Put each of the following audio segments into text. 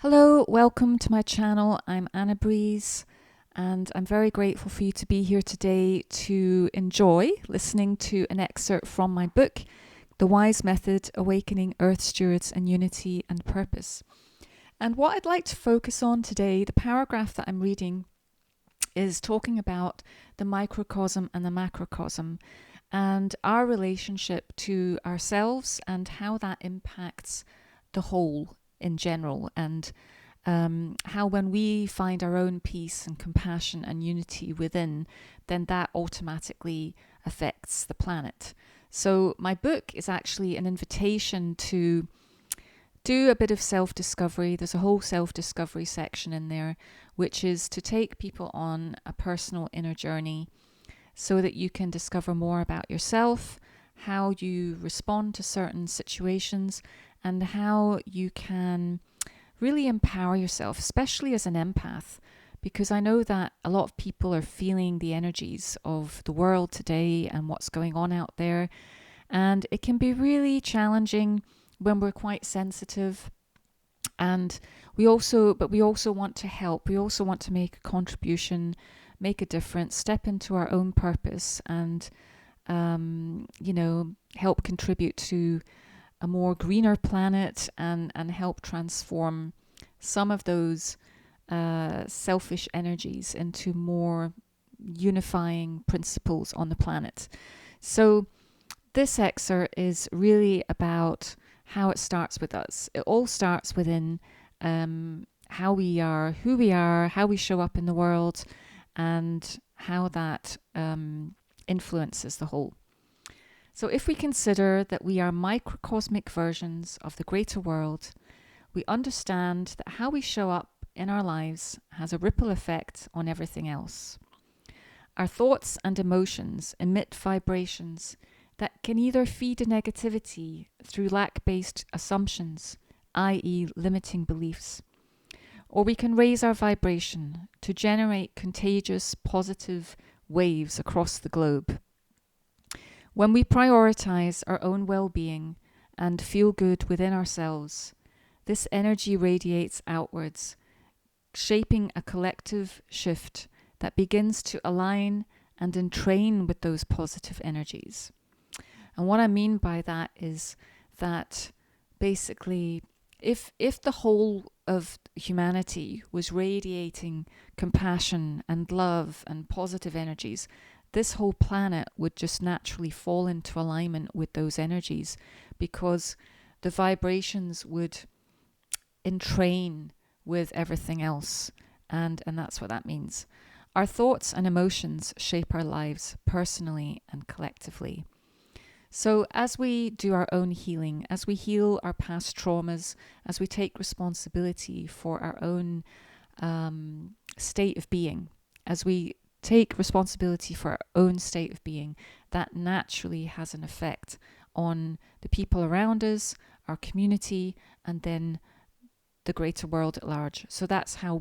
Hello, welcome to my channel. I'm Anna Breeze, and I'm very grateful for you to be here today to enjoy listening to an excerpt from my book, The Wise Method, Awakening Earth Stewards and Unity and Purpose. And what I'd like to focus on today, the paragraph that I'm reading, is talking about the microcosm and the macrocosm and our relationship to ourselves and how that impacts the whole in general, and how when we find our own peace and compassion and unity within, then that automatically affects the planet. So my book is actually an invitation to do a bit of self-discovery. There's a whole self-discovery section in there, which is to take people on a personal inner journey so that you can discover more about yourself, how you respond to certain situations, and how you can really empower yourself, especially as an empath, because I know that a lot of people are feeling the energies of the world today and what's going on out there. And it can be really challenging when we're quite sensitive. And we also want to help. We also want to make a contribution, make a difference, step into our own purpose, and help contribute to a more greener planet and help transform some of those selfish energies into more unifying principles on the planet. So this excerpt is really about how it starts with us. It all starts within how we are, who we are, how we show up in the world, and how that influences the whole. So if we consider that we are microcosmic versions of the greater world, we understand that how we show up in our lives has a ripple effect on everything else. Our thoughts and emotions emit vibrations that can either feed a negativity through lack-based assumptions, i.e. limiting beliefs, or we can raise our vibration to generate contagious positive waves across the globe. When we prioritize our own well-being and feel good within ourselves, this energy radiates outwards, shaping a collective shift that begins to align and entrain with those positive energies. And what I mean by that is that basically, if the whole of humanity was radiating compassion and love and positive energies, this whole planet would just naturally fall into alignment with those energies, because the vibrations would entrain with everything else. And that's what that means. Our thoughts and emotions shape our lives personally and collectively. So as we do our own healing, as we heal our past traumas, as we take responsibility for our own state of being, as we take responsibility for our own state of being, that naturally has an effect on the people around us, our community, and then the greater world at large. So that's how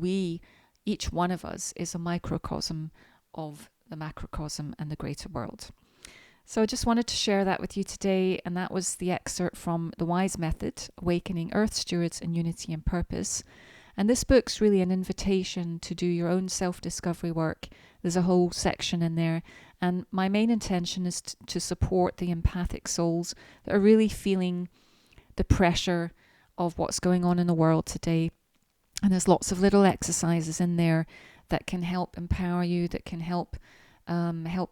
each one of us is a microcosm of the macrocosm and the greater world. So I just wanted to share that with you today, and that was the excerpt from The Wise Method, Awakening Earth Stewards and Unity and Purpose. And this book's really an invitation to do your own self-discovery work. There's a whole section in there. And my main intention is to support the empathic souls that are really feeling the pressure of what's going on in the world today. And there's lots of little exercises in there that can help empower you, that can help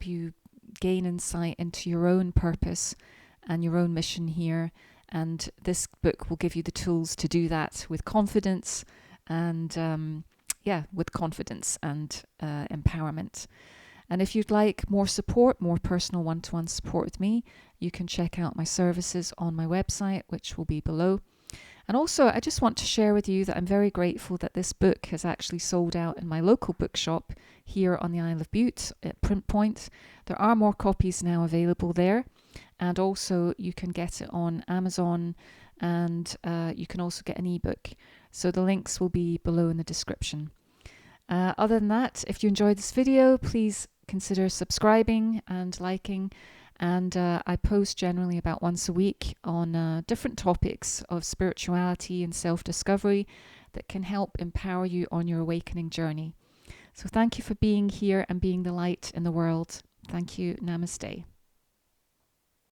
you gain insight into your own purpose and your own mission here. And this book will give you the tools to do that with confidence and empowerment. And if you'd like more support, more personal one-to-one support with me, you can check out my services on my website, which will be below. And also, I just want to share with you that I'm very grateful that this book has actually sold out in my local bookshop here on the Isle of Bute at Print Point. There are more copies now available there. And also, you can get it on Amazon, and you can also get an ebook. So the links will be below in the description. Other than that, if you enjoyed this video, please consider subscribing and liking. And I post generally about once a week on different topics of spirituality and self-discovery that can help empower you on your awakening journey. So thank you for being here and being the light in the world. Thank you. Namaste.